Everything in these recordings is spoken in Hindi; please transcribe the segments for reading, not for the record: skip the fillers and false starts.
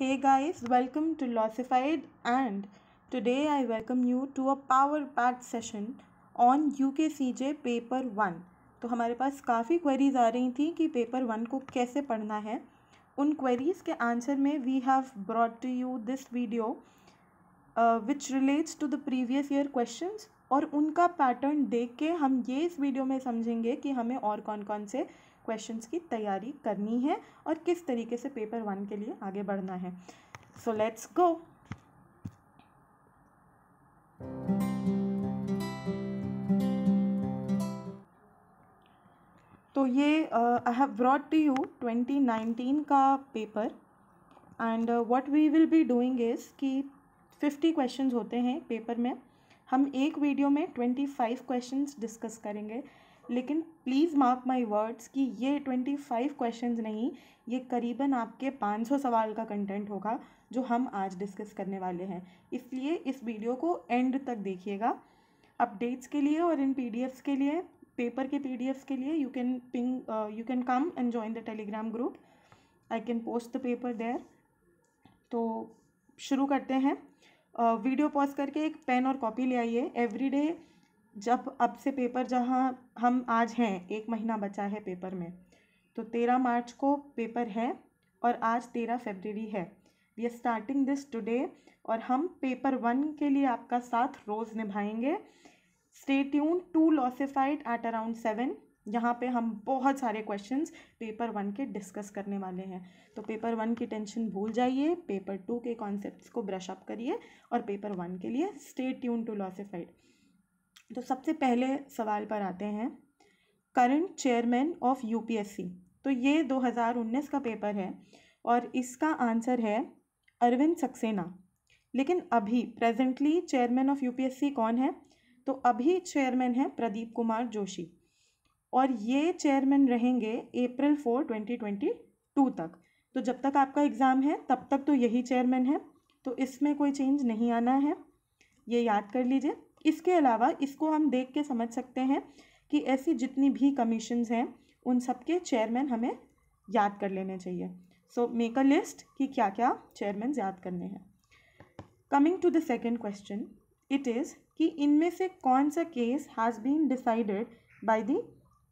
Hey guys, welcome to Lossified, and today I welcome you to a power-packed session on UKCJ paper 1। तो हमारे पास काफ़ी क्वेरीज आ रही थी कि पेपर 1 को कैसे पढ़ना है। उन क्वेरीज के आंसर में we have brought to you this video which relates to the previous year questions, और उनका पैटर्न देख के हम ये इस वीडियो में समझेंगे कि हमें और कौन कौन से क्वेश्चंस की तैयारी करनी है और किस तरीके से पेपर 1 के लिए आगे बढ़ना है। So let's go. तो ये I have brought to you 2019 का paper, and what we will be doing is कि 50 क्वेश्चंस होते हैं पेपर में। हम एक वीडियो में 25 क्वेश्चंस डिस्कस करेंगे, लेकिन प्लीज़ मार्क माई वर्ड्स कि ये 25 क्वेश्चंस नहीं, ये करीबन आपके 500 सवाल का कंटेंट होगा जो हम आज डिस्कस करने वाले हैं। इसलिए इस वीडियो को एंड तक देखिएगा। अपडेट्स के लिए और इन पीडीएफ्स के लिए, पेपर के पीडीएफ्स के लिए you can come and join the Telegram group. I can post the paper there. तो शुरू करते हैं। वीडियो पॉज करके एक पेन और कॉपी ले आइए। एवरीडे जब अब से पेपर, जहाँ हम आज हैं, 1 महीना बचा है पेपर में, तो 13 मार्च को पेपर है और आज 13 फरवरी है। We are starting this today, और हम पेपर 1 के लिए आपका साथ रोज़ निभाएंगे। Stay tuned to Lawsified at around 7। यहाँ पे हम बहुत सारे क्वेश्चंस पेपर 1 के डिस्कस करने वाले हैं। तो पेपर 1 की टेंशन भूल जाइए, पेपर 2 के कॉन्सेप्ट्स को ब्रश अप करिए, और पेपर 1 के लिए स्टे ट्यून टू लॉसिफाइड। तो सबसे पहले सवाल पर आते हैं। Current chairman of UPSC. तो ये 2019 का पेपर है और इसका आंसर है अरविंद सक्सेना। लेकिन अभी प्रेजेंटली चेयरमैन ऑफ यूपीएससी कौन है? तो अभी चेयरमैन है प्रदीप कुमार जोशी, और ये चेयरमैन रहेंगे अप्रैल 4, 2022 तक। तो जब तक आपका एग्ज़ाम है तब तक तो यही चेयरमैन है, तो इसमें कोई चेंज नहीं आना है, ये याद कर लीजिए। इसके अलावा इसको हम देख के समझ सकते हैं कि ऐसी जितनी भी कमीशंस हैं उन सब के चेयरमैन हमें याद कर लेने चाहिए। सो मेक अ लिस्ट कि क्या क्या चेयरमैन याद करने हैं। Coming to the second question, it is कि इनमें से कौन सा case has been decided by the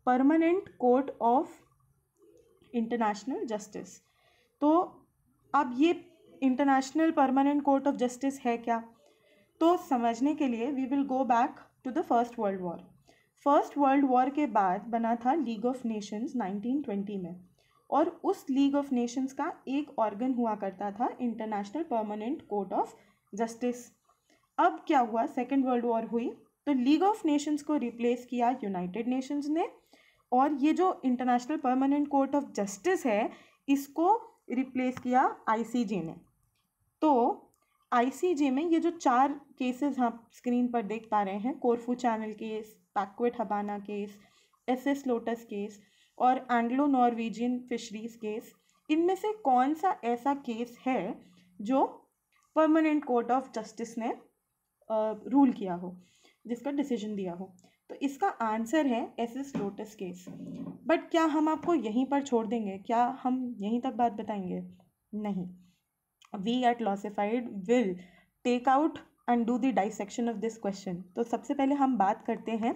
permanent court of international justice. तो अब ये international permanent court of justice है क्या? तो समझने के लिए we will go back to the first world war. First world war के बाद बना था लीग ऑफ नेशंस 1920 में, और उस लीग ऑफ नेशंस का एक ऑर्गन हुआ करता था international permanent court of justice. अब क्या हुआ, सेकेंड वर्ल्ड वॉर हुई तो लीग ऑफ नेशंस को रिप्लेस किया यूनाइटेड नेशंस ने, और ये जो international permanent court of justice है इसको रिप्लेस किया आईसीजे ने। तो आईसीजे में ये जो 4 केसेस आप स्क्रीन पर देख पा रहे हैं, Corfu channel case, Paquete Habana case, SS Lotus case और एंग्लो नॉर्वेजियन फिशरीज केस, इनमें से कौन सा ऐसा केस है जो परमानेंट कोर्ट ऑफ जस्टिस ने रूल किया हो, जिसका डिसीजन दिया हो? तो इसका आंसर है एसएस लोटस केस। बट क्या हम आपको यहीं पर छोड़ देंगे? क्या हम यहीं तक बात बताएंगे? नहीं। We at Lossified will take out and do the dissection of this question। तो सबसे पहले हम बात करते हैं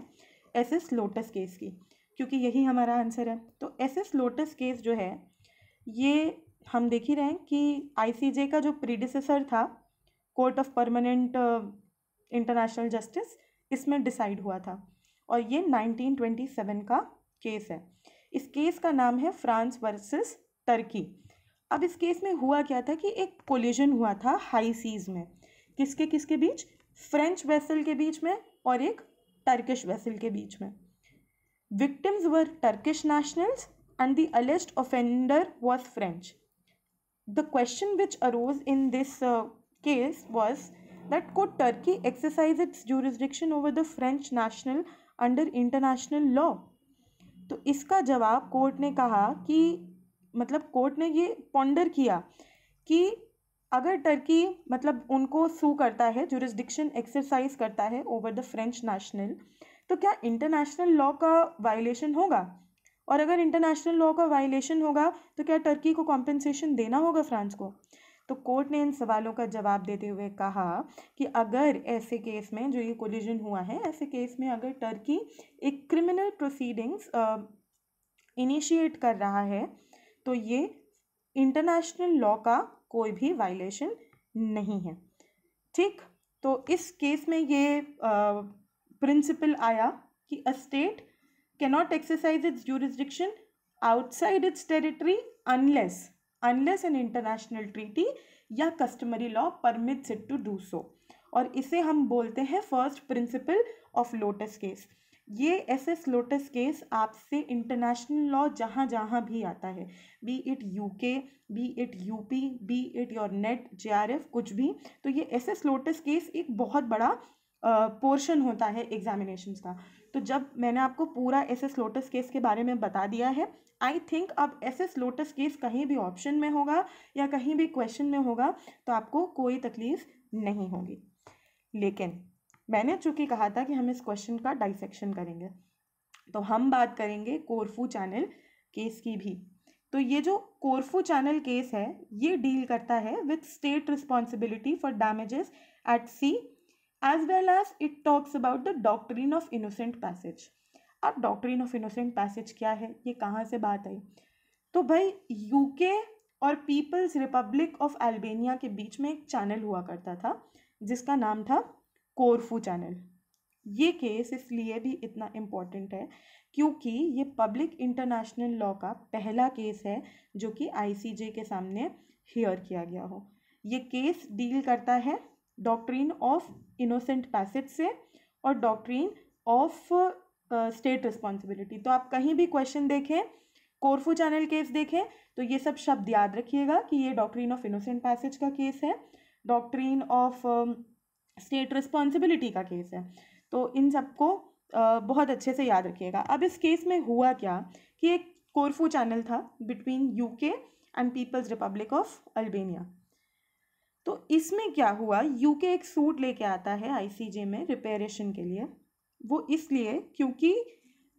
एसएस लोटस केस की, क्योंकि यही हमारा आंसर है। तो एसएस लोटस केस जो है, ये हम देख ही रहे हैं कि आईसीजे का जो प्रीडिसेसर था court of permanent international justice, इसमें डिसाइड हुआ था, और ये 1927 का केस है। इस केस का नाम है फ्रांस वर्सेस टर्की। अब इस केस में हुआ क्या था कि एक कोलिजन हुआ था हाई सीज में, किसके किसके बीच? फ्रेंच वेसल के बीच में और एक टर्किश वेसल के बीच में। Victims were Turkish nationals and the alleged offender was French. The question which arose in this case was that could Turkey exercise its jurisdiction over the French national under international law? तो इसका जवाब कोर्ट ने कहा कि, मतलब कोर्ट ने ये पॉन्डर किया कि अगर टर्की मतलब उनको सू करता है, जुरिस्डिक्शन एक्सरसाइज करता है ओवर द फ्रेंच नेशनल, तो क्या इंटरनेशनल लॉ का वायलेशन होगा? और अगर इंटरनेशनल लॉ का वायलेशन होगा तो क्या टर्की को कॉम्पेंसेशन देना होगा फ्रांस को? तो कोर्ट ने इन सवालों का जवाब देते हुए कहा कि अगर ऐसे केस में जो ये कोलिजन हुआ है, ऐसे केस में अगर टर्की एक क्रिमिनल प्रोसीडिंग्स इनिशिएट कर रहा है तो ये इंटरनेशनल लॉ का कोई भी वायलेशन नहीं है। ठीक, तो इस केस में ये प्रिंसिपल आया कि a state cannot exercise its jurisdiction outside its territory unless an international treaty या customary law permits it to do so, और इसे हम बोलते हैं first principle of lotus case. ये एसएस लोटस केस आपसे इंटरनेशनल लॉ जहाँ जहाँ भी आता है, B it UK, B it UP, B it your net JRF, कुछ भी, तो ये एसएस लोटस केस एक बहुत बड़ा पोर्शन होता है एग्जामिनेशंस का। तो जब मैंने आपको पूरा एसएस लोटस केस के बारे में बता दिया है, आई थिंक अब एसएस लोटस केस कहीं भी ऑप्शन में होगा या कहीं भी क्वेश्चन में होगा तो आपको कोई तकलीफ नहीं होगी। लेकिन मैंने चूंकि कहा था कि हम इस क्वेश्चन का डाइसेक्शन करेंगे, तो हम बात करेंगे कोरफू चैनल केस की भी। तो ये जो कोरफू चैनल केस है ये डील करता है with state responsibility for damages at sea as well as it talks about the doctrine of innocent passage। अब डॉक्ट्रिन ऑफ इनोसेंट पैसेज क्या है, ये कहाँ से बात आई? तो भाई यूके और पीपल्स रिपब्लिक ऑफ अल्बानिया के बीच में एक चैनल हुआ करता था जिसका नाम था कोरफू चैनल। ये केस इसलिए भी इतना इम्पोर्टेंट है क्योंकि ये पब्लिक इंटरनेशनल लॉ का पहला केस है जो कि आईसीजे के सामने हियर किया गया हो। ये केस डील करता है डॉक्ट्रिन ऑफ इनोसेंट पैसेज से और डॉक्ट्रिन ऑफ स्टेट रिस्पॉन्सिबिलिटी। तो आप कहीं भी क्वेश्चन देखें, कोरफू चैनल केस देखें, तो ये सब शब्द याद रखिएगा कि ये डॉक्ट्रिन ऑफ इनोसेंट पैसेज का केस है, डॉक्ट्रिन ऑफ स्टेट रिस्पॉन्सिबिलिटी का केस है। तो इन सबको बहुत अच्छे से याद रखिएगा। अब इस केस में हुआ क्या कि एक कोरफू चैनल था between UK and People's Republic of Albania. तो इसमें क्या हुआ, यूके एक सूट लेके आता है आईसीजे में रिपेरेशन के लिए। वो इसलिए क्योंकि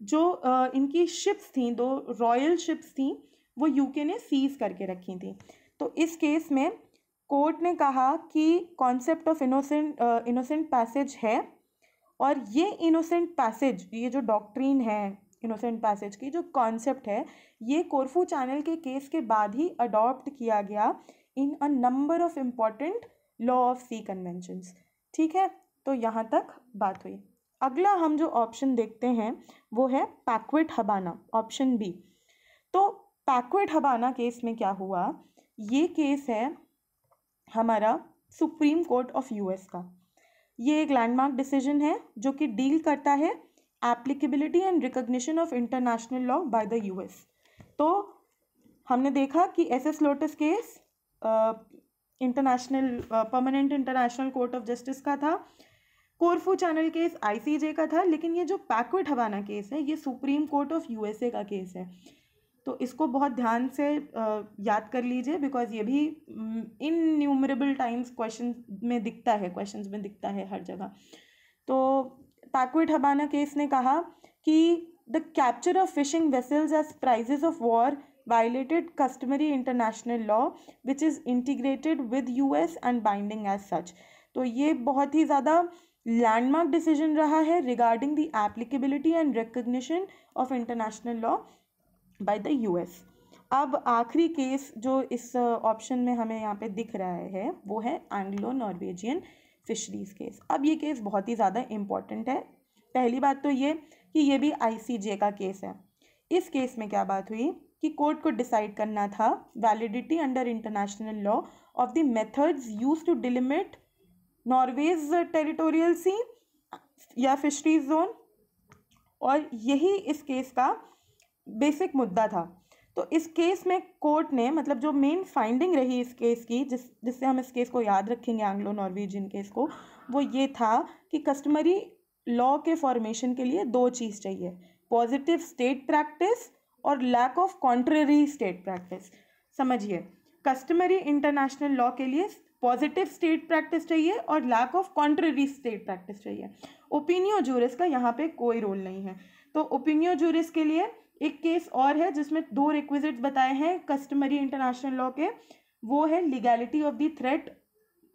जो इनकी शिप्स थी, दो रॉयल शिप्स थी, वो यूके ने सीज करके रखी थी। तो इस केस में कोर्ट ने कहा कि कॉन्सेप्ट ऑफ इनोसेंट पैसेज है और ये इनोसेंट पैसेज, ये जो डॉक्ट्रिन है इनोसेंट पैसेज की, जो कॉन्सेप्ट है, ये कोरफू चैनल के केस के बाद ही अडॉप्ट किया गया in a number of important law of sea conventions. ठीक है, तो यहाँ तक बात हुई। अगला हम जो ऑप्शन देखते हैं वो है पैक्विट हबाना, ऑप्शन बी। तो पैक्विट हबाना केस में क्या हुआ, ये केस है हमारा सुप्रीम कोर्ट ऑफ यूएस का। ये एक लैंडमार्क डिसीजन है जो कि डील करता है applicability and recognition of international law by the US. तो हमने देखा कि SS Lotus case international permanent international Court of Justice का था, कोरफू चैनल केस आईसीजे का था, लेकिन ये जो पैक्विट हवाना केस है ये सुप्रीम कोर्ट ऑफ यूएसए का केस है। तो इसको बहुत ध्यान से याद कर लीजिए बिकॉज ये भी इनन्यूमरेबल टाइम्स क्वेश्चन में दिखता है, क्वेश्चंस में दिखता है हर जगह। तो पैक्विट हवाना केस ने कहा कि the capture of fishing vessels as prizes of war violated customary international law which is integrated with US and binding as such। तो ये बहुत ही ज़्यादा लैंडमार्क डिसीजन रहा है regarding the applicability and recognition of international law by the US. अब आखिरी केस जो इस ऑप्शन में हमें यहाँ पे दिख रहा है वो है एंग्लो नॉर्वेजियन फिशरीज केस। अब ये केस बहुत ही ज़्यादा इम्पॉर्टेंट है। पहली बात तो ये कि ये भी आईसीजे का केस है। इस केस में क्या बात हुई कि कोर्ट को डिसाइड करना था validity under international law of the methods used to delimit Norway's territorial sea या फिशरीज जोन, और यही इस केस का बेसिक मुद्दा था। तो इस केस में कोर्ट ने, मतलब जो मेन फाइंडिंग रही इस केस की, जिससे हम इस केस को याद रखेंगे एंग्लो नॉर्वेजियन केस को, वो ये था कि कस्टमरी लॉ के फॉर्मेशन के लिए दो चीज़ चाहिए, पॉजिटिव स्टेट प्रैक्टिस और lack of contrary state practice. समझिए, कस्टमरी इंटरनेशनल लॉ के लिए पॉजिटिव स्टेट प्रैक्टिस चाहिए और lack of contrary state practice चाहिए। ओपिनियो जूरिस का यहाँ पे कोई रोल नहीं है। तो ओपिनियो जूरिस के लिए एक केस और है जिसमें दो रिक्विजिट्स बताए हैं कस्टमरी इंटरनेशनल लॉ के, वो है लीगैलिटी ऑफ द थ्रेट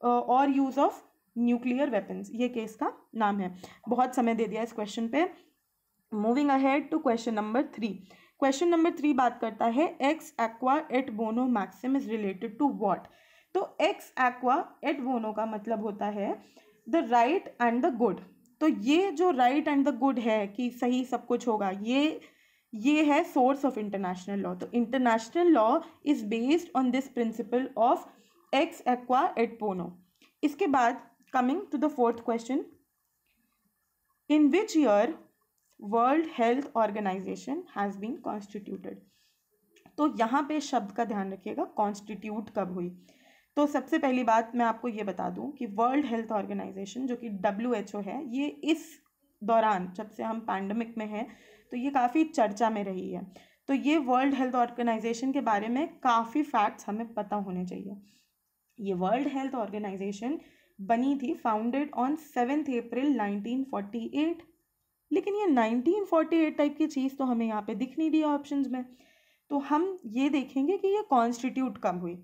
और यूज़ ऑफ न्यूक्लियर वेपन्स, ये केस का नाम है। बहुत समय दे दिया इस क्वेश्चन पे। Moving ahead to question number 3। Question number 3 बात करता है ex aequo et bono maxim is related to what. तो एक्स एक्वा एट बोनो का मतलब होता है the right and the good. तो ये जो राइट एंड द गुड है कि सही सब कुछ होगा, ये है सोर्स ऑफ इंटरनेशनल लॉ। तो international law is based on this principle of ex aequo et bono. इसके बाद coming to the fourth question, in which year World Health Organization has been constituted. तो यहाँ पे शब्द का ध्यान रखिएगा, कॉन्स्टिट्यूट कब हुई। तो सबसे पहली बात मैं आपको ये बता दूं कि वर्ल्ड हेल्थ ऑर्गेनाइजेशन जो कि WHO है, ये इस दौरान जब से हम पैंडमिक में हैं तो ये काफ़ी चर्चा में रही है। तो ये वर्ल्ड हेल्थ ऑर्गेनाइजेशन के बारे में काफ़ी फैक्ट्स हमें पता होने चाहिए। ये वर्ल्ड हेल्थ ऑर्गेनाइजेशन बनी थी, फाउंडेड ऑन 7 अप्रैल 1948। लेकिन ये 1948 टाइप की चीज़ तो हमें यहाँ पे दिख नहीं रही ऑप्शंस में। तो हम ये देखेंगे कि ये कॉन्स्टिट्यूट कब हुई।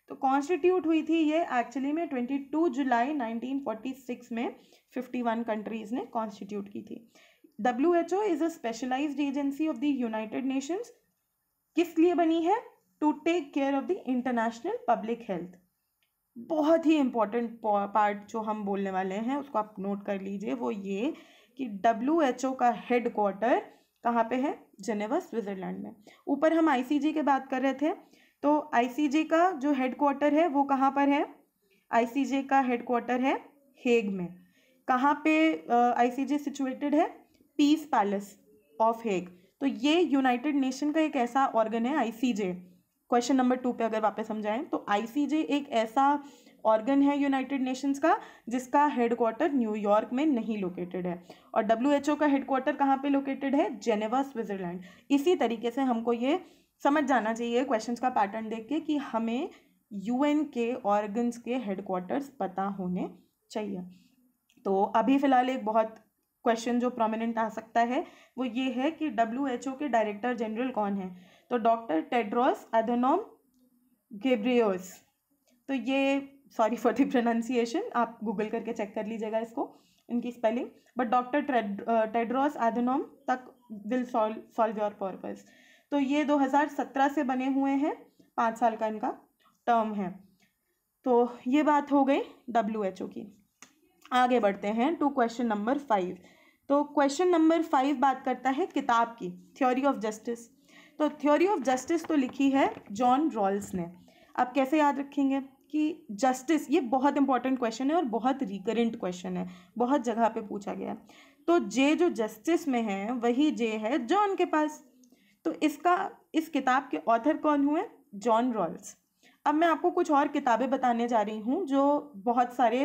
तो कॉन्स्टिट्यूट हुई थी ये एक्चुअली में 22 जुलाई 1946 में 51 कंट्रीज़ ने कॉन्स्टिट्यूट की थी। WHO is a specialised agency of the United Nations. किस लिए बनी है? To take care of the international public health. बहुत ही इंपॉर्टेंट पार्ट जो हम बोलने वाले हैं उसको आप नोट कर लीजिए, वो ये कि WHO का हेड क्वार्टर कहाँ पे है? जेनेवा, स्विट्जरलैंड में। ऊपर हम ICJ की बात कर रहे थे, तो ICJ का जो हेड क्वार्टर है वो कहाँ पर है? ICJ का हेड क्वार्टर है हेग में। कहाँ पे ICJ सिचुएटेड है? Piece palace of Hague. तो ये यूनाइटेड नेशन का एक ऐसा ऑर्गन है ICJ। क्वेश्चन नंबर 2 पे अगर वापस समझाएं तो ICJ एक ऐसा ऑर्गन है यूनाइटेड नेशंस का जिसका हेडक्वार्टर न्यूयॉर्क में नहीं लोकेटेड है, और WHO का हेडक्वार्टर कहाँ पे लोकेटेड है? Geneva, Switzerland. इसी तरीके से हमको ये समझ जाना चाहिए क्वेश्चंस का पैटर्न देख के कि हमें UN के ऑर्गन्स के हेडक्वार्टर्स पता होने चाहिए। तो अभी फ़िलहाल एक बहुत क्वेश्चन जो प्रोमिनेंट आ सकता है वो ये है कि WHO के डायरेक्टर जनरल कौन है? तो डॉक्टर टेड्रोस एधनोम घेब्रेयेसस। तो ये, सॉरी फॉर द प्रोनाउंसिएशन, आप गूगल करके चेक कर लीजिएगा इसको, इनकी स्पेलिंग, बट डॉक्टर टेड्रोस एधनोम तक विल सॉल्व योर पर्पस। तो ये 2017 से बने हुए हैं, 5 साल का इनका टर्म है। तो ये बात हो गई WHO की। आगे बढ़ते हैं टू क्वेश्चन नंबर 5। तो क्वेश्चन नंबर 5 बात करता है किताब की, थ्योरी ऑफ जस्टिस। तो थ्योरी ऑफ जस्टिस तो लिखी है जॉन रॉल्स ने। अब कैसे याद रखेंगे कि जस्टिस, ये बहुत इंपॉर्टेंट क्वेश्चन है और बहुत रिकरेंट क्वेश्चन है, बहुत जगह पे पूछा गया है। तो जे जो जस्टिस में है वही जे है जॉन के पास। तो इस किताब के ऑथर कौन हुए? John Rawls. अब मैं आपको कुछ और किताबें बताने जा रही हूँ जो बहुत सारे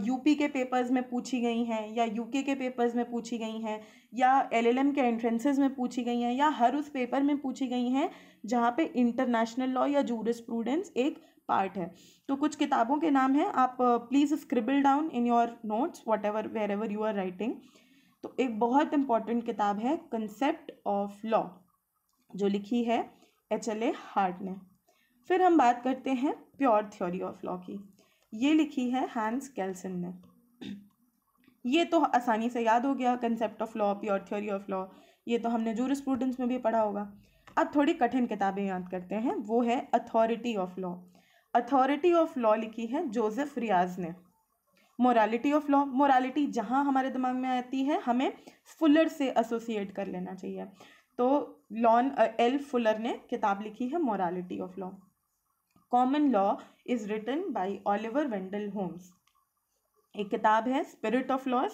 UP के पेपर्स में पूछी गई हैं, या UK के पेपर्स में पूछी गई हैं, या LLM के एंट्रेंसेस में पूछी गई हैं, या हर उस पेपर में पूछी गई हैं जहाँ पे इंटरनेशनल लॉ या जूरिस्प्रूडेंस एक पार्ट है। तो कुछ किताबों के नाम हैं, आप please scribble down in your notes whatever wherever you are writing. तो एक बहुत इंपॉर्टेंट किताब है कंसेप्ट ऑफ लॉ, जो लिखी है HLA हार्ट ने। फिर हम बात करते हैं प्योर थ्योरी ऑफ लॉ की, ये लिखी है हैंस केल्सन ने। ये तो आसानी से याद हो गया, concept of law, pure theory of law, ये तो हमने जूरिस्प्रूडेंस में भी पढ़ा होगा। अब थोड़ी कठिन किताबें याद करते हैं, वो है authority of law. Authority of law लिखी है जोसेफ रियाज ने। मोरालिटी ऑफ लॉ, मोरालिटी जहाँ हमारे दिमाग में आती है हमें फुलर से एसोसिएट कर लेना चाहिए, तो लॉन L फुलर ने किताब लिखी है morality of law. Common law is written by Oliver Wendell Holmes. एक किताब है spirit of laws,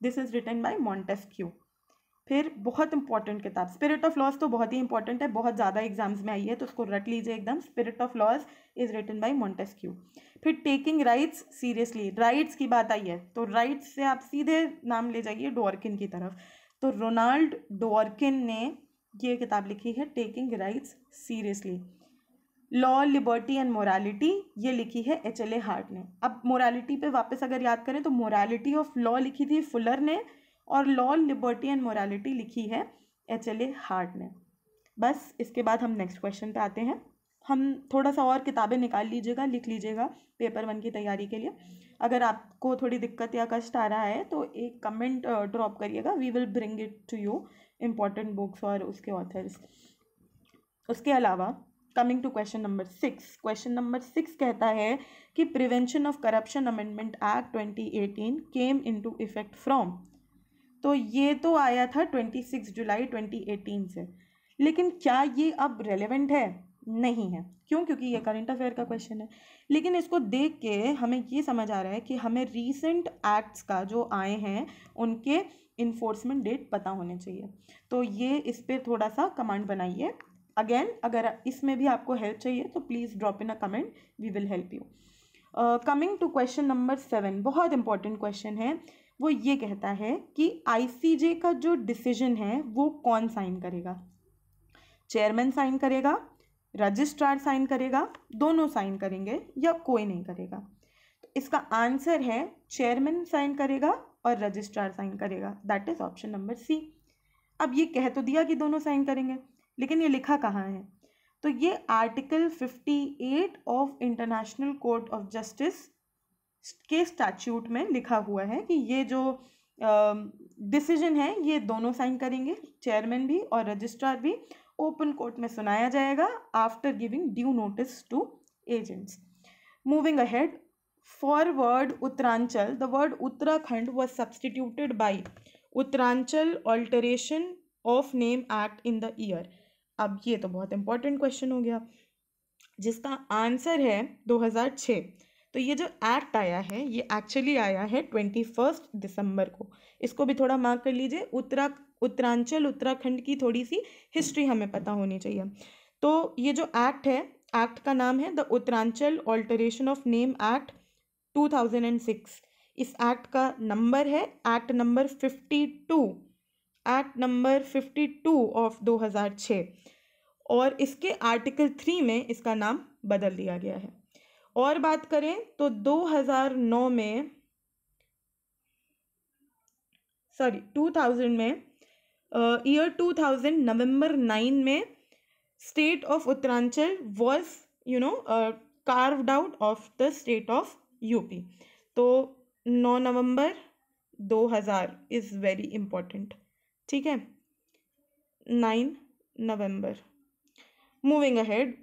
this is written by Montesquieu. फिर बहुत इंपॉर्टेंट किताब, स्पिरिट ऑफ लॉज तो बहुत ही इंपॉर्टेंट है, बहुत ज़्यादा एग्जाम्स में आई है, तो उसको रट लीजिए एकदम। Spirit of laws is written by Montesquieu. फिर टेकिंग राइट्स सीरियसली, राइट्स की बात आई है तो राइट्स से आप सीधे नाम ले जाइए डॉर्किन की तरफ। तो रोनाल्ड डॉर्किन ने ये किताब लिखी है taking rights seriously. Law, liberty and morality, ये लिखी है HLA हार्ट ने। अब मोरालिटी पे वापस अगर याद करें तो मोरालिटी ऑफ लॉ लिखी थी फुलर ने, और लॉ, लिबर्टी एंड मोरालिटी लिखी है HLA हार्ट ने। बस इसके बाद हम नेक्स्ट क्वेश्चन पे आते हैं। हम थोड़ा सा और किताबें निकाल लीजिएगा, लिख लीजिएगा पेपर 1 की तैयारी के लिए। अगर आपको थोड़ी दिक्कत या कष्ट आ रहा है तो एक कमेंट ड्रॉप करिएगा, we will bring it to you important books और उसके ऑथर्स। उसके अलावा coming to question number 6, question number 6 कहता है कि prevention of corruption amendment act 2018 came into effect from. तो ये तो आया था 26 जुलाई 2018 से, लेकिन क्या ये अब रेलेवेंट है? नहीं है। क्यों? क्योंकि ये करंट अफेयर का क्वेश्चन है। लेकिन इसको देख के हमें ये समझ आ रहा है कि हमें रीसेंट एक्ट्स का जो आए हैं उनके इन्फोर्समेंट डेट पता होने चाहिए। तो ये इस पर थोड़ा सा कमांड बनाइए। अगेन, अगर इसमें भी आपको हेल्प चाहिए तो please drop in a comment, we will help you. Coming to question number 7, बहुत इंपॉर्टेंट क्वेश्चन है। वो ये कहता है कि आईसीजे का जो डिसीजन है वो कौन साइन करेगा? चेयरमैन साइन करेगा, रजिस्ट्रार साइन करेगा, दोनों साइन करेंगे या कोई नहीं करेगा? तो इसका आंसर है चेयरमैन साइन करेगा और रजिस्ट्रार साइन करेगा, that is option number C. अब ये कह तो दिया कि दोनों साइन करेंगे, लेकिन ये लिखा कहाँ है? तो ये article 58 of international Court of justice के स्टैट्यूट में लिखा हुआ है कि ये जो डिसीजन है ये दोनों साइन करेंगे, चेयरमैन भी और रजिस्ट्रार भी। ओपन कोर्ट में सुनाया जाएगा after giving due notice to agents. Moving ahead, for word Uttaranchal the word Uttarakhand was substituted by Uttaranchal alteration of name act in the year. अब ये तो बहुत इंपॉर्टेंट क्वेश्चन हो गया जिसका आंसर है 2006। तो ये जो एक्ट आया है ये एक्चुअली आया है 21 दिसंबर को। इसको भी थोड़ा मार्क कर लीजिए। उत्तरांचल उत्तराखंड की थोड़ी सी हिस्ट्री हमें पता होनी चाहिए। तो ये जो एक्ट है, एक्ट का नाम है the Uttaranchal alteration of name act 2006। इस एक्ट का नंबर है act number 52, act number 52 of 2006। और इसके आर्टिकल 3 में इसका नाम बदल दिया गया है। और बात करें तो 2009 में, सॉरी 2000 में, ईयर 2000 नवंबर 9 में state of Uttaranchal was carved out of the state of UP. तो 9 नवंबर 2000 इज़ वेरी इंपॉर्टेंट, ठीक है, 9 November. Moving ahead,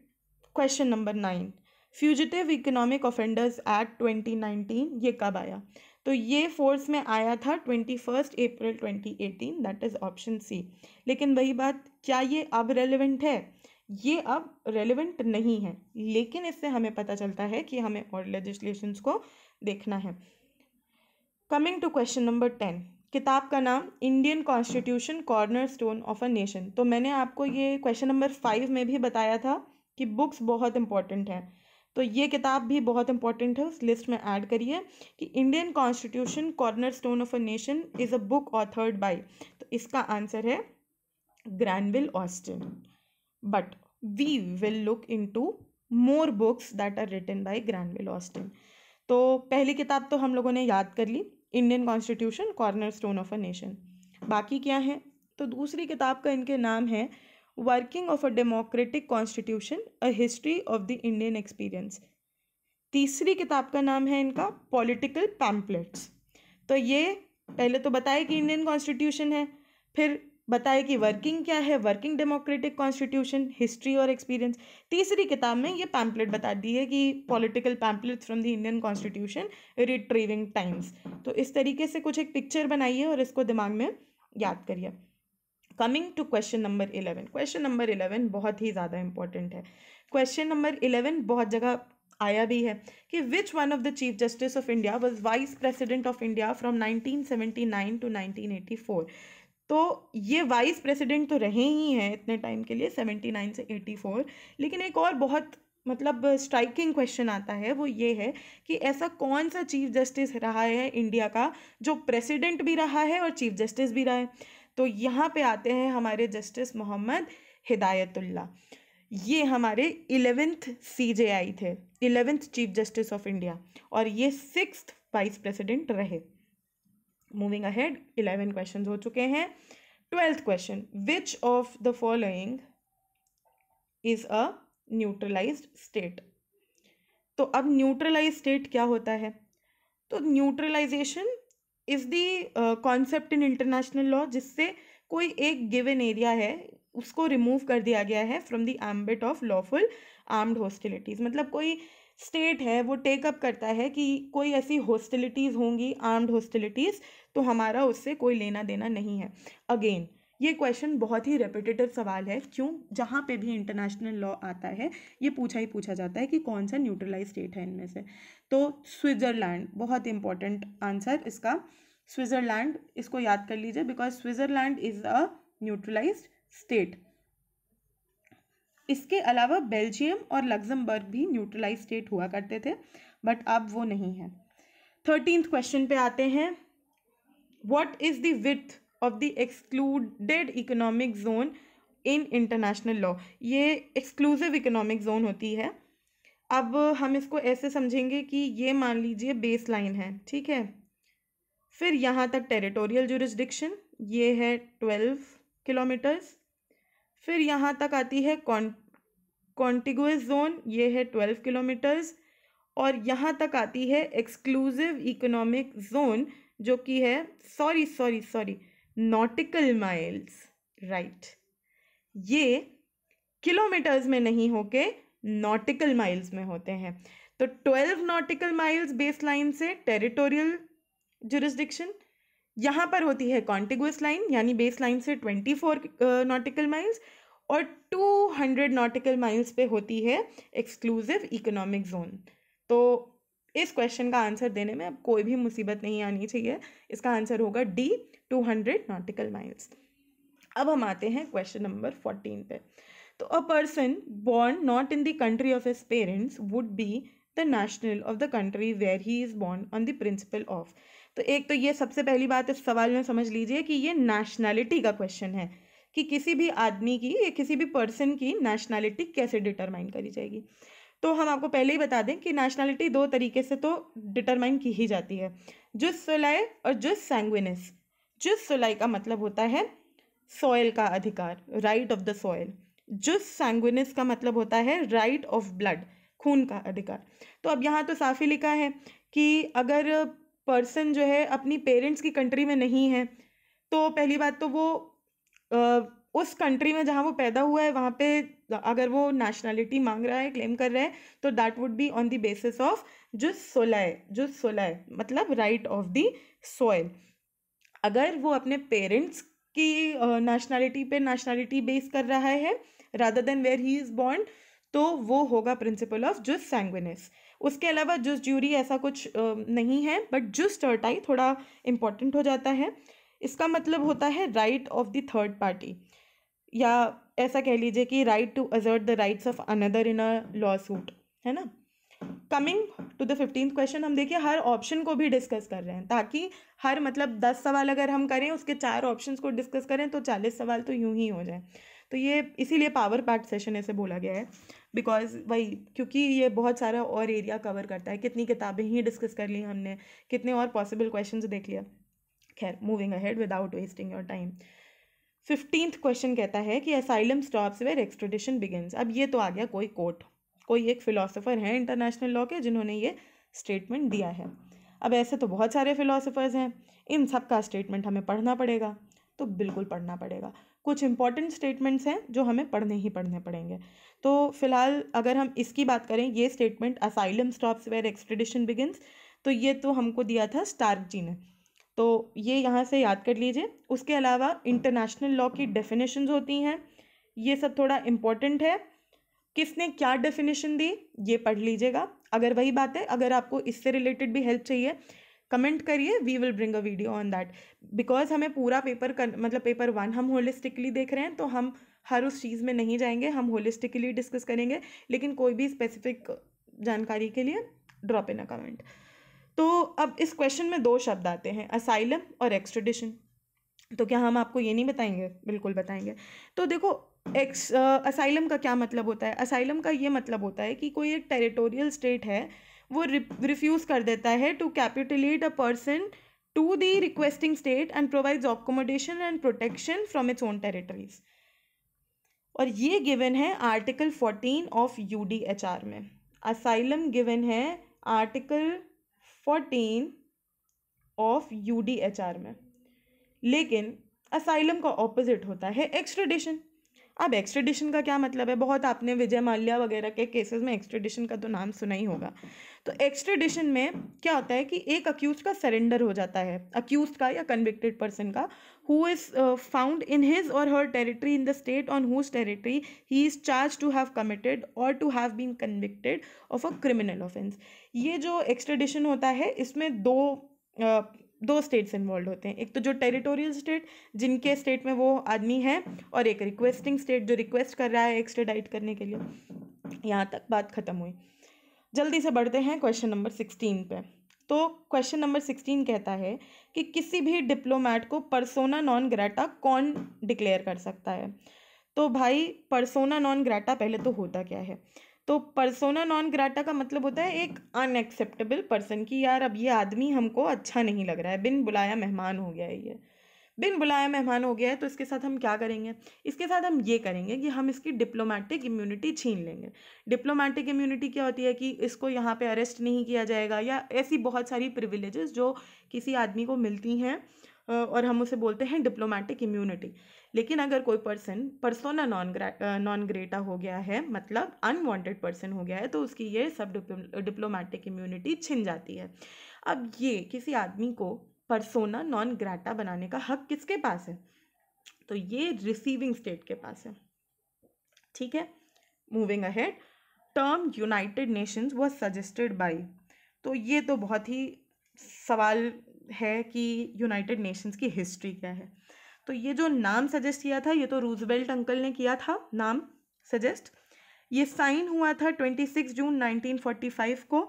question number 9, fugitive economic offenders act 2019 ये कब आया? तो ये फोर्स में आया था 21 अप्रैल 2018, दैट इज ऑप्शन सी। लेकिन वही बात, क्या ये अब रेलिवेंट है? ये अब रेलिवेंट नहीं है, लेकिन इससे हमें पता चलता है कि हमें और लेजिस्लेशंस को देखना है। कमिंग टू क्वेश्चन नंबर 10, किताब का नाम Indian constitution corner stone of a nation. तो मैंने आपको ये क्वेश्चन नंबर 5 में भी बताया था कि बुक्स बहुत इंपॉर्टेंट हैं, तो ये किताब भी बहुत इंपॉर्टेंट है, उस लिस्ट में ऐड करिए कि Indian constitution corner stone of a nation is a book authored by. तो इसका आंसर है Granville Austin. But we will look into more books that are written by Granville Austin. तो पहली किताब तो हम लोगों ने याद कर ली, Indian constitution corner stone of a nation. बाकी क्या है? तो दूसरी किताब का इनके नाम है working of a democratic constitution a history of the Indian experience. तीसरी किताब का नाम है इनका पॉलिटिकल पैम्पलेट्स। तो ये पहले तो बताए कि इंडियन कॉन्स्टिट्यूशन है, फिर बताए कि वर्किंग क्या है, वर्किंग डेमोक्रेटिक कॉन्स्टिट्यूशन, हिस्ट्री और एक्सपीरियंस। तीसरी किताब में ये पैम्पलेट बता दी है कि political pamphlets from the Indian constitution retrieving times. तो इस तरीके से कुछ एक पिक्चर बनाइए और इसको दिमाग में याद करिए। Coming to question number 11, question number 11 बहुत ही ज़्यादा इंपॉर्टेंट है। क्वेश्चन नंबर 11 बहुत जगह आया भी है कि which one of the chief justice of India was vice president of India from 1979 to 1984। तो ये वाइस प्रेसिडेंट तो रहे ही हैं इतने टाइम के लिए, 79 से 84। लेकिन एक और बहुत मतलब स्ट्राइकिंग क्वेश्चन आता है, वो ये है कि ऐसा कौन सा चीफ जस्टिस रहा है इंडिया का जो प्रेसिडेंट भी रहा है और चीफ जस्टिस भी रहा है? तो यहाँ पे आते हैं हमारे जस्टिस मोहम्मद हिदायतुल्ला। ये हमारे 11th CJI थे, 11th chief justice of India, और ये 6th वाइस प्रेसिडेंट रहे। मूविंग अहेड, 11 क्वेश्चन हो चुके हैं। 12th question, which of the following is a neutralised state. तो अब न्यूट्रलाइज स्टेट क्या होता है? तो neutralisation is the concept in international law जिससे कोई एक गिवन एरिया है उसको रिमूव कर दिया गया है from the ambit of lawful armed hostilities. मतलब कोई स्टेट है वो टेकअप करता है कि कोई ऐसी हॉस्टिलिटीज़ होंगी, आर्म्ड हॉस्टिलिटीज़, तो हमारा उससे कोई लेना देना नहीं है। अगेन ये क्वेश्चन बहुत ही रेपिटेटिव सवाल है। क्यों? जहाँ पे भी इंटरनेशनल लॉ आता है ये पूछा जाता है कि कौन सा न्यूट्रलाइज स्टेट है इनमें से। तो स्विट्ज़रलैंड बहुत इंपॉर्टेंट आंसर इसका, स्विट्ज़रलैंड, इसको याद कर लीजिए because Switzerland is a neutralised state. इसके अलावा बेल्जियम और लग्जमबर्ग भी न्यूट्रलाइज स्टेट हुआ करते थे बट अब वो नहीं है। 13th क्वेश्चन पे आते हैं। What is the width of the excluded economic zone in international law? ये एक्सक्लूसिव इकोनॉमिक जोन होती है। अब हम इसको ऐसे समझेंगे कि ये मान लीजिए बेस लाइन है, ठीक है, फिर यहाँ तक टेरिटोरियल जुरिस्डिक्शन ये है 12 किलोमीटर्स, फिर यहाँ तक आती है कॉन्टिगुअस जोन ये है 12 किलोमीटर्स, और यहाँ तक आती है एक्सक्लूसिव इकोनॉमिक जोन जो कि है सॉरी नॉटिकल माइल्स, राइट। ये किलोमीटर्स में नहीं होके नॉटिकल माइल्स में होते हैं। तो 12 नॉटिकल माइल्स बेस लाइन से टेरिटोरियल जुरिस्डिक्शन, यहाँ पर होती है कॉन्टिगुअस लाइन यानी बेस लाइन से 24 नॉटिकल माइल्स, और 200 नॉटिकल माइल्स पे होती है एक्सक्लूसिव इकोनॉमिक जोन। तो इस क्वेश्चन का आंसर देने में अब कोई भी मुसीबत नहीं आनी चाहिए। इसका आंसर होगा डी, 200 नॉटिकल माइल्स। अब हम आते हैं क्वेश्चन नंबर 14 पे। तो a person born not in the country of his parents would be the national of the country where he is born on the principle of. तो एक तो ये सबसे पहली बात इस सवाल में समझ लीजिए कि ये नेशनैलिटी का क्वेश्चन है कि किसी भी आदमी की या किसी भी पर्सन की नेशनैलिटी कैसे डिटरमाइन करी जाएगी। तो हम आपको पहले ही बता दें कि नेशनैलिटी दो तरीके से तो डिटरमाइन की ही जाती है, जुस सोलाई और जुस सैंग्विनिस। जुस सोलाई का मतलब होता है सॉयल का अधिकार, राइट ऑफ द सॉयल। जुस सैंग्विनिस का मतलब होता है राइट ऑफ ब्लड, खून का अधिकार। तो अब यहाँ तो साफ ही लिखा है कि अगर पर्सन जो है अपनी पेरेंट्स की कंट्री में नहीं है तो पहली बात तो वो उस कंट्री में जहाँ वो पैदा हुआ है वहाँ पे अगर वो नेशनैलिटी मांग रहा है, क्लेम कर रहा है, तो that would be on the basis of jus soli मतलब राइट ऑफ द सॉयल। अगर वो अपने पेरेंट्स की नेशनैलिटी बेस कर रहा है rather than where he is born, तो वो होगा प्रिंसिपल ऑफ जुस सैंग्विनिस। उसके अलावा जुस ज्यूरी ऐसा कुछ नहीं है, बट जुस टर्टाई थोड़ा इंपॉर्टेंट हो जाता है। इसका मतलब होता है right of the third party, या ऐसा कह लीजिए कि right to assert the rights of another in a lawsuit, है ना। Coming to the 15th question, हम देखिए हर ऑप्शन को भी डिस्कस कर रहे हैं ताकि हर मतलब 10 सवाल अगर हम करें उसके 4 ऑप्शंस को डिस्कस करें तो 40 सवाल तो यूं ही हो जाए। तो ये इसीलिए पावर पैक्ड सेशन ऐसे बोला गया है, बिकॉज वही क्योंकि ये बहुत सारा और एरिया कवर करता है। कितनी किताबें ही डिस्कस कर ली हमने, कितने और पॉसिबल क्वेश्चन देख लिया। खैर, moving ahead without wasting your time. 15th question कहता है कि asylum stops where extradition begins. अब ये तो आ गया कोई कोर्ट, कोई एक फिलोसोफर हैं इंटरनेशनल लॉ के जिन्होंने ये स्टेटमेंट दिया है। अब ऐसे तो बहुत सारे फिलोसोफर्स हैं, इन सब का स्टेटमेंट हमें पढ़ना पड़ेगा, तो बिल्कुल पढ़ना पड़ेगा। कुछ इंपॉर्टेंट स्टेटमेंट्स हैं जो हमें पढ़ने पड़ेंगे। तो फिलहाल अगर हम इसकी बात करें, ये statement asylum stops where extradition begins, तो ये तो हमको दिया था स्टार्क जी ने, तो ये यहाँ से याद कर लीजिए। उसके अलावा इंटरनेशनल लॉ की डेफिनेशंस होती हैं, ये सब थोड़ा इम्पॉर्टेंट है। किसने क्या डेफिनेशन दी ये पढ़ लीजिएगा। अगर वही बात है, अगर आपको इससे रिलेटेड भी हेल्प चाहिए कमेंट करिए, we will bring a video on that. Because हमें पूरा मतलब पेपर 1 हम होलिस्टिकली देख रहे हैं, तो हम हर उस चीज़ में नहीं जाएंगे, हम होलिस्टिकली डिस्कस करेंगे। लेकिन कोई भी स्पेसिफिक जानकारी के लिए ड्रॉप इन अ कमेंट। तो अब इस क्वेश्चन में 2 शब्द आते हैं, असाइलम और एक्सट्रेडिशन। तो क्या हम आपको ये नहीं बताएंगे? बिल्कुल बताएंगे। तो देखो असाइलम का क्या मतलब होता है? असाइलम का ये मतलब होता है कि कोई एक टेरिटोरियल स्टेट है, वो रिफ्यूज़ कर देता है to capitulate a person to the requesting state and provides accommodation and protection from its own territories. और ये गिवन है आर्टिकल 14 ऑफ UDHR में। असाइलम गिवन है आर्टिकल 14 ऑफ UDHR में, लेकिन असाइलम का ऑपोजिट होता है एक्सट्रेडिशन। अब एक्सट्रेडिशन का क्या मतलब है? बहुत आपने विजय माल्या वगैरह के केसेस में एक्सट्रेडिशन का तो नाम सुना ही होगा। तो एक्सट्रेडिशन में क्या होता है कि एक अक्यूज का सरेंडर हो जाता है, अक्यूज का या कन्विक्टेड पर्सन का, who is found in his or her territory in the state on whose territory he is charge to have committed or to have been convicted of a criminal offence. ये जो एक्सट्रेडिशन होता है इसमें दो स्टेट्स इन्वॉल्व होते हैं। एक तो जो टेरिटोरियल स्टेट जिनके स्टेट में वो आदमी है, और एक रिक्वेस्टिंग स्टेट जो रिक्वेस्ट कर रहा है एक्सट्रेडाइट करने के लिए। यहाँ तक बात खत्म हुई। जल्दी से बढ़ते हैं क्वेश्चन नंबर 16 पे। तो क्वेश्चन नंबर 16 कहता है कि किसी भी डिप्लोमेट को पर्सोना नॉन ग्रेटा कौन डिक्लेयर कर सकता है? तो भाई पर्सोना नॉन ग्रेटा पहले तो होता क्या है? तो पर्सोना नॉन ग्रेटा का मतलब होता है एक अनएक्सेप्टेबल पर्सन की, यार अब ये आदमी हमको अच्छा नहीं लग रहा है, बिन बुलाया मेहमान हो गया है, ये बिन बुलाया मेहमान हो गया है, तो इसके साथ हम क्या करेंगे? इसके साथ हम ये करेंगे कि हम इसकी डिप्लोमेटिक इम्यूनिटी छीन लेंगे। डिप्लोमेटिक इम्यूनिटी क्या होती है कि इसको यहाँ पे अरेस्ट नहीं किया जाएगा, या ऐसी बहुत सारी प्रिविलेजेस जो किसी आदमी को मिलती हैं और हम उसे बोलते हैं डिप्लोमेटिक इम्यूनिटी। लेकिन अगर कोई पर्सन पर्सोना नॉन ग्रेटा हो गया है, मतलब अनवांटेड पर्सन हो गया है, तो उसकी ये सब डिप्लोमेटिक इम्यूनिटी छिन जाती है। अब ये किसी आदमी को पर्सोना नॉन ग्रेटा बनाने का हक किसके पास है? तो ये रिसीविंग स्टेट के पास है। ठीक है, moving ahead. Term United Nations was suggested by, तो ये तो बहुत ही सवाल है कि यूनाइटेड नेशंस की हिस्ट्री क्या है। तो ये जो नाम सजेस्ट किया था ये तो रूजवेल्ट अंकल ने किया था नाम सजेस्ट। ये साइन हुआ था 26 जून 1945 को।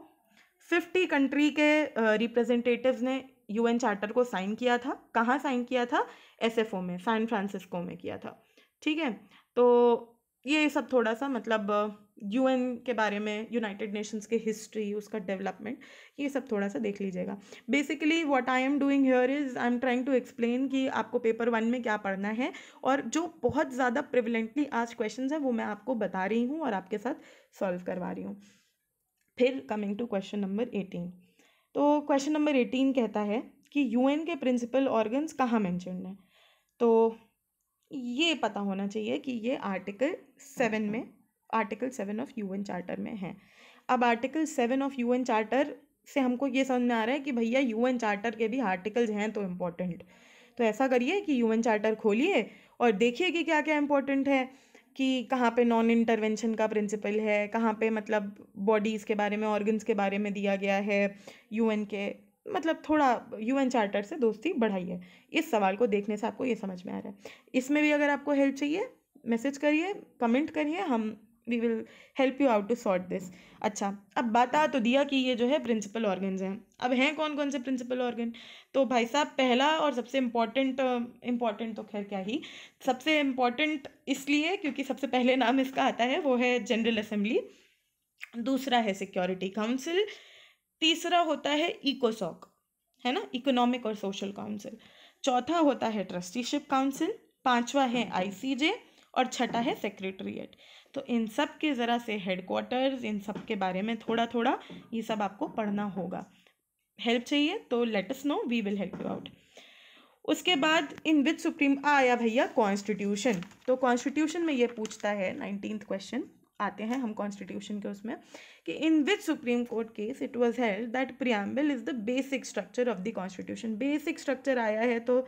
50 कंट्री के रिप्रेजेंटेटिव्स ने UN चार्टर को साइन किया था। कहाँ साइन किया था? SFO में, सैन फ्रांसिस्को में किया था। ठीक है, तो ये सब थोड़ा सा मतलब UN के बारे में, यूनाइटेड नेशंस के हिस्ट्री, उसका डेवलपमेंट, ये सब थोड़ा सा देख लीजिएगा। Basically what I am doing here is I am trying to explain कि आपको पेपर 1 में क्या पढ़ना है, और जो बहुत ज़्यादा प्रिवलेंटली आज क्वेश्चंस हैं वो मैं आपको बता रही हूँ और आपके साथ सॉल्व करवा रही हूँ। फिर कमिंग टू क्वेश्चन नंबर 18। तो क्वेश्चन नंबर 18 कहता है कि UN के प्रिंसिपल ऑर्गन्स कहाँ मेंशन्ड हैं? तो ये पता होना चाहिए कि ये आर्टिकल 7 ऑफ UN चार्टर में है। अब आर्टिकल 7 ऑफ UN चार्टर से हमको ये समझ में आ रहा है कि भैया UN चार्टर के भी आर्टिकल्स हैं तो इम्पोर्टेंट। तो ऐसा करिए कि UN चार्टर खोलिए और देखिए कि क्या क्या इम्पोर्टेंट है, कि कहाँ पे नॉन इंटरवेंशन का प्रिंसिपल है, कहाँ पे मतलब बॉडीज़ के बारे में, ऑर्गन्स के बारे में दिया गया है UN के। मतलब थोड़ा UN चार्टर से दोस्ती बढ़ाइए। इस सवाल को देखने से आपको ये समझ में आ रहा है। इसमें भी अगर आपको हेल्प चाहिए मैसेज करिए, कमेंट करिए, हम we will help you out to sort this. अच्छा, अब बता तो दिया कि ये जो है प्रिंसिपल ऑर्गन्स हैं। अब हैं कौन कौन से प्रिंसिपल ऑर्गन? तो भाई साहब पहला और सबसे इम्पॉर्टेंट तो खैर क्या ही, सबसे इम्पॉर्टेंट इसलिए क्योंकि सबसे पहले नाम इसका आता है, वो है जनरल असेंबली। दूसरा है सिक्योरिटी काउंसिल। तीसरा होता है इकोसॉक, है ना, इकोनॉमिक और सोशल काउंसिल। चौथा होता है ट्रस्टीशिप काउंसिल। पांचवा है ICJ और छठा है सेक्रेटरीट। तो इन सब के ज़रा से हेडक्वार्टर्स, इन सब के बारे में थोड़ा थोड़ा ये सब आपको पढ़ना होगा। हेल्प चाहिए तो let us know, we will help you out. उसके बाद इन विच सुप्रीम आया भैया कॉन्स्टिट्यूशन। तो कॉन्स्टिट्यूशन में ये पूछता है 19th क्वेश्चन, आते हैं हम कॉन्स्टिट्यूशन के उसमें, कि in which Supreme Court case it was held that preamble is the basic structure of the constitution. Basic structure आया है तो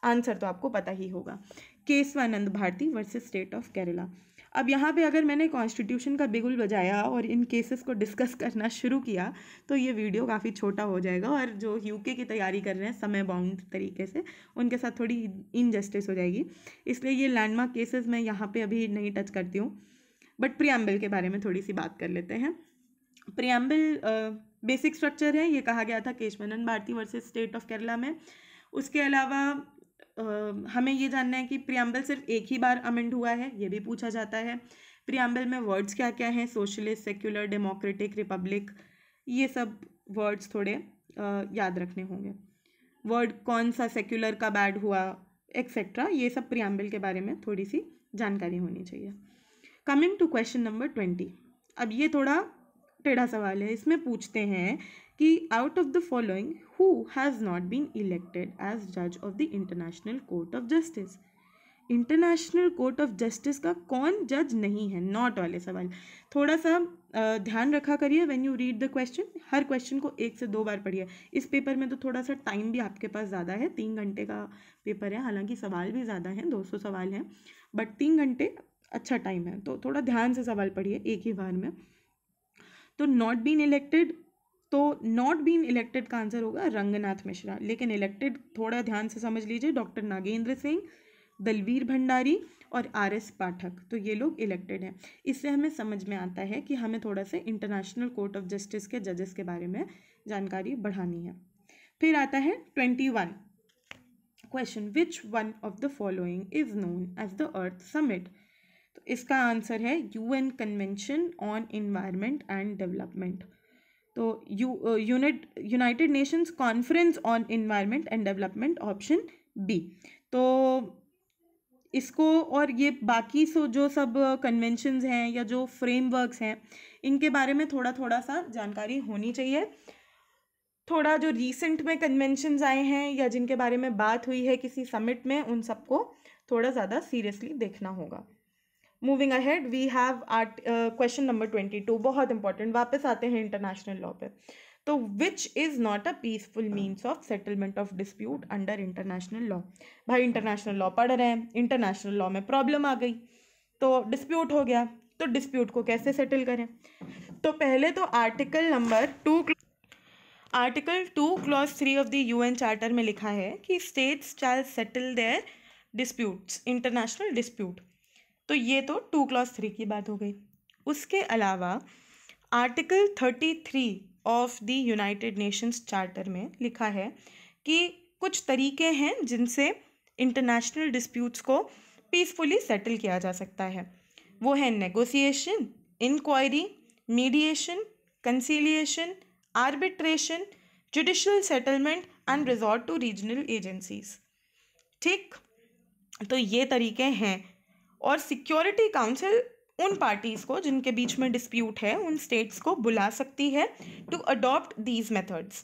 आंसर तो आपको पता ही होगा, Kesavananda Bharati versus state of Kerala. अब यहाँ पे अगर मैंने कॉन्स्टिट्यूशन का बिगुल बजाया और इन केसेस को डिस्कस करना शुरू किया तो ये वीडियो काफ़ी छोटा हो जाएगा, और जो UK की तैयारी कर रहे हैं समय बाउंड तरीके से, उनके साथ थोड़ी इनजस्टिस हो जाएगी। इसलिए ये लैंडमार्क केसेस मैं यहाँ पे अभी नहीं टच करती हूँ, बट प्रियम्बल के बारे में थोड़ी सी बात कर लेते हैं। प्रियम्बल बेसिक स्ट्रक्चर है, ये कहा गया था Kesavananda Bharati versus state of Kerala में। उसके अलावा हमें ये जानना है कि प्रियम्बल सिर्फ एक ही बार अमेंड हुआ है, ये भी पूछा जाता है। प्रियम्बल में वर्ड्स क्या क्या हैं? सोशलिस्ट, सेक्युलर, डेमोक्रेटिक, रिपब्लिक, ये सब वर्ड्स थोड़े याद रखने होंगे। वर्ड कौन सा सेक्युलर का बैड हुआ एक्सेट्रा, ये सब प्रियम्बल के बारे में थोड़ी सी जानकारी होनी चाहिए। Coming to question number 20। अब ये थोड़ा टेढ़ा सवाल है। इसमें पूछते हैं कि out of the following who has not been elected as जज of the International Court of Justice. International Court of Justice का कौन जज नहीं है, नॉट वाले सवाल। थोड़ा सा ध्यान रखा करिए when you read the question. Her question को 1 से 2 बार पढ़िए। इस पेपर में तो थोड़ा सा टाइम भी आपके पास ज़्यादा है, 3 घंटे का पेपर है, हालांकि सवाल भी ज़्यादा हैं, 200 सवाल हैं, बट 3 घंटे अच्छा टाइम है, तो थोड़ा ध्यान से सवाल पढ़िए एक ही बार में। तो नॉट बीन इलेक्टेड, तो नॉट बीन इलेक्टेड का आंसर होगा रंगनाथ मिश्रा। लेकिन इलेक्टेड थोड़ा ध्यान से समझ लीजिए, डॉक्टर नागेंद्र सिंह, दलवीर भंडारी और RS पाठक, तो ये लोग इलेक्टेड हैं। इससे हमें समझ में आता है कि हमें थोड़ा सा इंटरनेशनल कोर्ट ऑफ जस्टिस के जजेस के बारे में जानकारी बढ़ानी है। फिर आता है 21 question, which one of the following is known as the Earth Summit. तो इसका आंसर है UN convention on environment and development. तो United Nations conference on environment and development, option B. तो इसको और ये बाकी जो सब कन्वेंशंस हैं या जो फ्रेमवर्क्स हैं, इनके बारे में थोड़ा थोड़ा सा जानकारी होनी चाहिए। थोड़ा जो रिसेंट में कन्वेंशंस आए हैं या जिनके बारे में बात हुई है किसी समिट में, उन सबको थोड़ा ज़्यादा सीरियसली देखना होगा। Moving ahead we have question number 22, बहुत इंपॉर्टेंट। वापस आते हैं इंटरनेशनल लॉ पे। तो which is not a peaceful means of settlement of dispute under international law. भाई इंटरनेशनल लॉ पढ़ रहे हैं, इंटरनेशनल लॉ में प्रॉब्लम आ गई, तो डिस्प्यूट हो गया, तो डिस्प्यूट को कैसे सेटल करें। तो पहले तो article 2 clause 3 of the UN charter में लिखा है कि states shall settle their disputes, international dispute. तो ये तो 2 क्लॉज 3 की बात हो गई। उसके अलावा article 33 of the United Nations charter में लिखा है कि कुछ तरीके हैं जिनसे इंटरनेशनल डिस्प्यूट्स को पीसफुली सेटल किया जा सकता है। वो है negotiation, inquiry, mediation, conciliation, arbitration, judicial settlement and resort to regional agencies. ठीक, तो ये तरीके हैं। और सिक्योरिटी काउंसिल उन पार्टीज़ को जिनके बीच में डिस्प्यूट है, उन स्टेट्स को बुला सकती है to adopt these methods.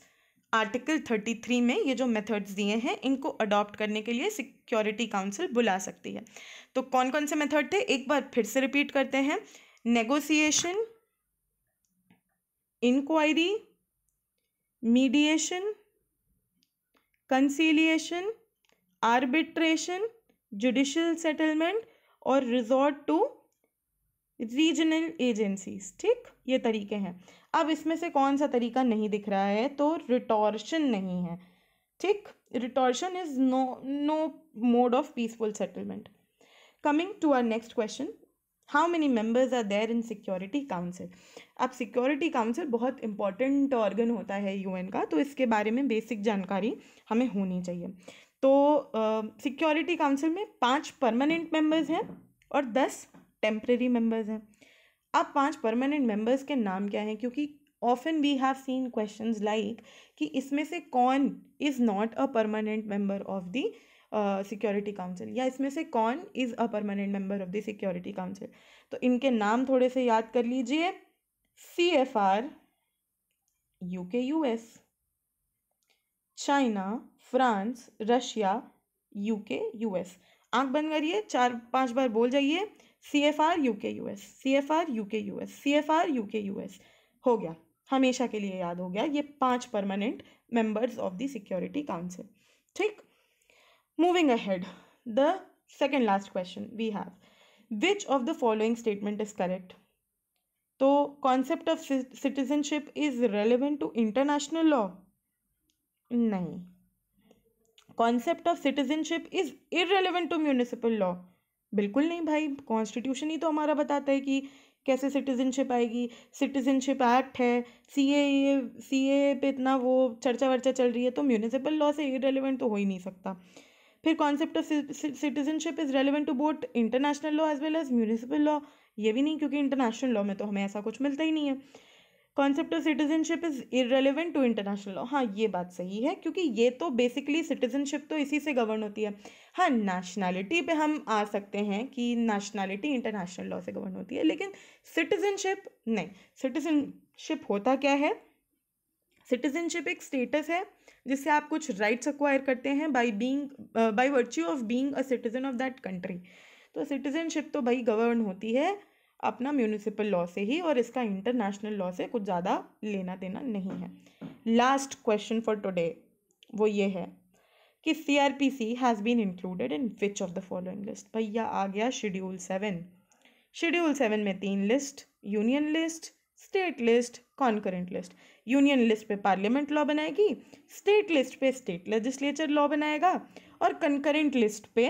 Article 33 में ये जो मेथड्स दिए हैं, इनको अडॉप्ट करने के लिए सिक्योरिटी काउंसिल बुला सकती है। तो कौन कौन से मेथड थे, एक बार फिर से रिपीट करते हैं। Negotiation, inquiry, mediation, conciliation, arbitration, judicial settlement और रिजॉर्ट टू रीजनल एजेंसीज। ठीक, ये तरीके हैं। अब इसमें से कौन सा तरीका नहीं दिख रहा है, तो रिटॉर्शन नहीं है। ठीक, retortion is no mode of peaceful settlement. Coming to our next question, how many members are there in Security Council. अब सिक्योरिटी काउंसिल बहुत इंपॉर्टेंट ऑर्गन होता है UN का, तो इसके बारे में बेसिक जानकारी हमें होनी चाहिए। तो सिक्योरिटी काउंसिल में 5 परमानेंट मेंबर्स हैं और 10 टेम्परेरी मेंबर्स हैं। अब 5 परमानेंट मेंबर्स के नाम क्या हैं, क्योंकि often we have seen questions like कि इसमें से कौन is not a permanent member of the security council, या इसमें से कौन is a permanent member of the security council. तो इनके नाम थोड़े से याद कर लीजिए। CFR UK US, China, France, Russia, UK US। आंख बंद करिए, 4-5 बार बोल जाइए, CFR UK US, CFR UK US, CFR UK US। हो गया, हमेशा के लिए याद हो गया, ये 5 permanent members of the security Council. ठीक, moving ahead, the second last question we have, which of the following statement is correct. तो concept of citizenship is relevant to international law, नहीं। Concept of citizenship is irrelevant to municipal law, बिल्कुल नहीं भाई। कॉन्स्टिट्यूशन ही तो हमारा बताता है कि कैसे सिटीजनशिप आएगी। सिटीजनशिप एक्ट है, CAA पे इतना वो चर्चा वर्चा चल रही है, तो म्यूनिसिपल लॉ से इररेलेवेंट तो हो ही नहीं सकता। फिर concept of citizenship is relevant to both international law as well as municipal law, ये भी नहीं, क्योंकि इंटरनेशनल लॉ में तो हमें ऐसा कुछ मिलता ही नहीं है। Concept of citizenship is irrelevant to international law, हाँ ये बात सही है, क्योंकि ये तो बेसिकली सिटीजनशिप तो इसी से गवर्न होती है। हाँ, नेशनैलिटी पे हम आ सकते हैं कि नेशनैलिटी इंटरनेशनल लॉ से गवर्न होती है, लेकिन सिटीजनशिप नहीं। सिटीजनशिप होता क्या है? सिटीजनशिप एक स्टेटस है जिससे आप कुछ राइट्स एक्वायर करते हैं by virtue of being a citizen of that country. तो सिटीजनशिप तो भाई गवर्न होती है अपना म्यूनिसिपल लॉ से ही, और इसका इंटरनेशनल लॉ से कुछ ज़्यादा लेना देना नहीं है। लास्ट क्वेश्चन फॉर टुडे वो ये है कि CRPC has been included in which of the following list. भैया आ गया शेड्यूल 7। शेड्यूल 7 में 3 list, union list, state list, concurrent list. Union list पे पार्लियामेंट लॉ बनाएगी, स्टेट लिस्ट पे स्टेट लेजिस्लेचर लॉ बनाएगा, और कंकरेंट लिस्ट पे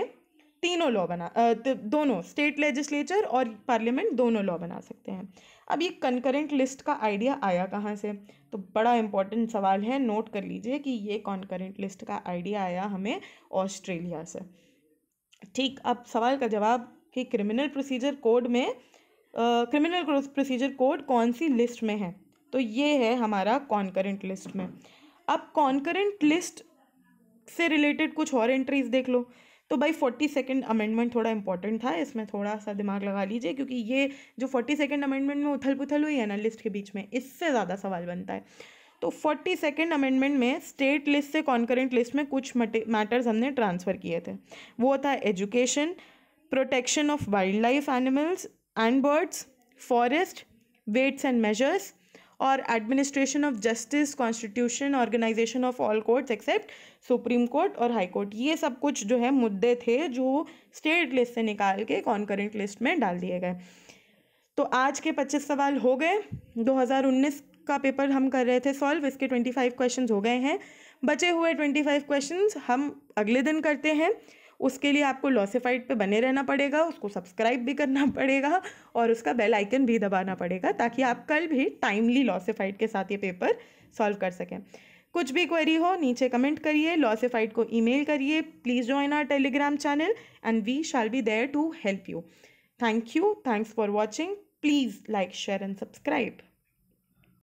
तीनों लॉ दोनों स्टेट लेजिस्लेचर और पार्लियामेंट दोनों लॉ बना सकते हैं। अब ये कंकरेंट लिस्ट का आइडिया आया कहाँ से? तो बड़ा इंपॉर्टेंट सवाल है, नोट कर लीजिए कि ये कॉन्करेंट लिस्ट का आइडिया आया हमें ऑस्ट्रेलिया से। ठीक, अब सवाल का जवाब कि क्रिमिनल प्रोसीजर कोड कौन सी लिस्ट में है? तो ये है हमारा कॉन्करेंट लिस्ट में। अब कॉन्करेंट लिस्ट से रिलेटेड कुछ और एंट्रीज देख लो। तो भाई 42nd अमेंडमेंट थोड़ा इंपॉर्टेंट था, इसमें थोड़ा सा दिमाग लगा लीजिए, क्योंकि ये जो 42nd अमेंडमेंट में उथल पुथल हुई है ना लिस्ट के बीच में, इससे ज़्यादा सवाल बनता है। तो 42nd अमेंडमेंट में स्टेट लिस्ट से कॉन्करेंट लिस्ट में कुछ मैटर्स हमने ट्रांसफ़र किए थे। वो था education, protection of wild life animals and birds, forest, weights and measures, और administration of justice, constitution, organisation of all courts except Supreme Court और हाई कोर्ट। ये सब कुछ जो है मुद्दे थे जो स्टेट लिस्ट से निकाल के कॉन्करेंट लिस्ट में डाल दिए गए। तो आज के 25 सवाल हो गए। 2019 का पेपर हम कर रहे थे सॉल्व, इसके 25 क्वेश्चंस हो गए हैं। बचे हुए 25 क्वेश्चंस हम अगले दिन करते हैं। उसके लिए आपको लॉसिफाइड पे बने रहना पड़ेगा, उसको सब्सक्राइब भी करना पड़ेगा और उसका बेल आइकन भी दबाना पड़ेगा, ताकि आप कल भी टाइमली लॉसिफाइड के साथ ये पेपर सॉल्व कर सकें। कुछ भी क्वेरी हो नीचे कमेंट करिए, लॉसिफाइड को ईमेल करिए। Please join our Telegram channel and we shall be there to help you. Thank you, thanks for watching. Please like, share and subscribe.